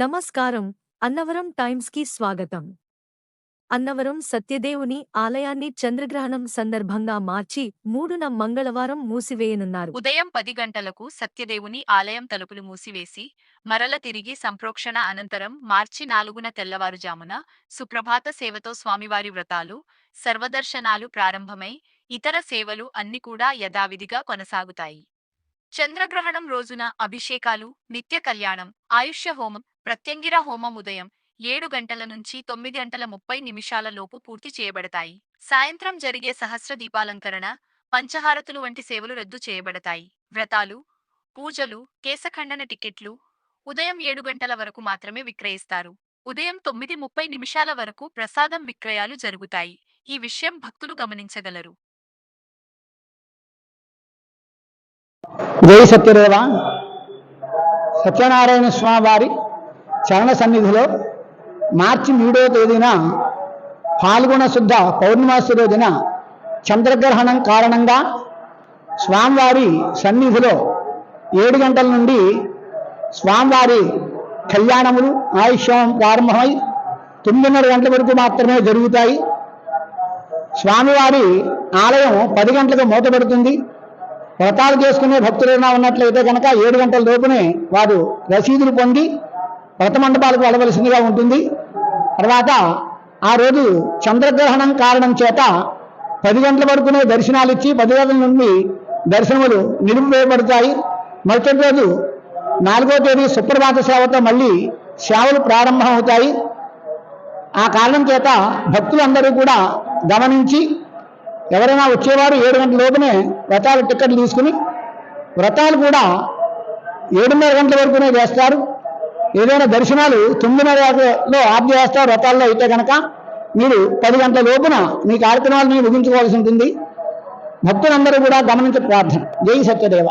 నమస్కారం. అన్నవరం టైమ్స్కి స్వాగతం. అన్నవరం సత్యదేవుని ఆలయాన్ని చంద్రగ్రహణం సందర్భంగా మార్చి 3న మంగళవారం మూసివేయనున్నారు. ఉదయం 10 గంటలకు సత్యదేవుని ఆలయం తలుపులు మూసివేసి, మరల తిరిగి సంప్రోక్షణ అనంతరం మార్చి 4న తెల్లవారుజామున సుప్రభాత సేవతో స్వామివారి వ్రతాలు, సర్వదర్శనాలు ప్రారంభమై, ఇతర సేవలు అన్ని కూడా యథావిధిగా కొనసాగుతాయి. చంద్రగ్రహణం రోజున అభిషేకాలు, నిత్య కళ్యాణం, ఆయుష్య హోమం, ప్రత్యంగిర హోమం ఉదయం 7 గంటల నుంచి 9:30 లోపు పూర్తి చేయబడతాయి. సాయంత్రం జరిగే సహస్ర దీపాలంకరణ, పంచహారతులు వంటి సేవలు రద్దు చేయబడతాయి. వ్రతాలు, పూజలు, కేశఖండన టికెట్లు ఉదయం 7 గంటల వరకు మాత్రమే విక్రయిస్తారు. ఉదయం 9:30 వరకు ప్రసాదం విక్రయాలు జరుగుతాయి. ఈ విషయం భక్తులు గమనించగలరు. జై సత్యదేవ. సత్యనారాయణ స్వామి వారి చరణ సన్నిధిలో మార్చి 3వ తేదీన పాల్గొన శుద్ధ పౌర్ణమాసి రోజున చంద్రగ్రహణం కారణంగా స్వామివారి సన్నిధిలో 7 గంటల నుండి స్వామివారి కళ్యాణములు ఆయుష్యం ప్రారంభమై 9:30 గంటల వరకు మాత్రమే జరుగుతాయి. స్వామివారి ఆలయం 10 గంటలకు మూతపడుతుంది. వ్రతాలు చేసుకునే భక్తులైనా ఉన్నట్లయితే కనుక 7 గంటల లోపునే వారు రసీదులు పొంది వ్రత మండపాలకు వెళ్ళవలసిందిగా ఉంటుంది. తర్వాత ఆ రోజు చంద్రగ్రహణం కారణం చేత 10 గంటల వరకునే దర్శనాలు ఇచ్చి 10 గంటల నుండి దర్శనములు నిలిపివేయబడతాయి. మరుసటి రోజు 4వ తేదీ సుప్రభాత సేవతో మళ్ళీ సేవలు ప్రారంభమవుతాయి. ఆ కారణం చేత భక్తులందరూ కూడా గమనించి ఎవరైనా వచ్చేవారు 7 గంటల లోపునే వ్రతాల టికెట్లు తీసుకుని వ్రతాలు కూడా 7:30 గంటల వరకునే చేస్తారు. ఏదైనా దర్శనాలు 9:30లో ఆప్ చేస్తారు. వ్రతాల్లో అయితే కనుక మీరు 10 గంటల లోపున మీ కార్యక్రమాలను ముగించుకోవాల్సి ఉంటుంది. భక్తులందరూ కూడా గమనించే ప్రార్థన. జై సత్యదేవ.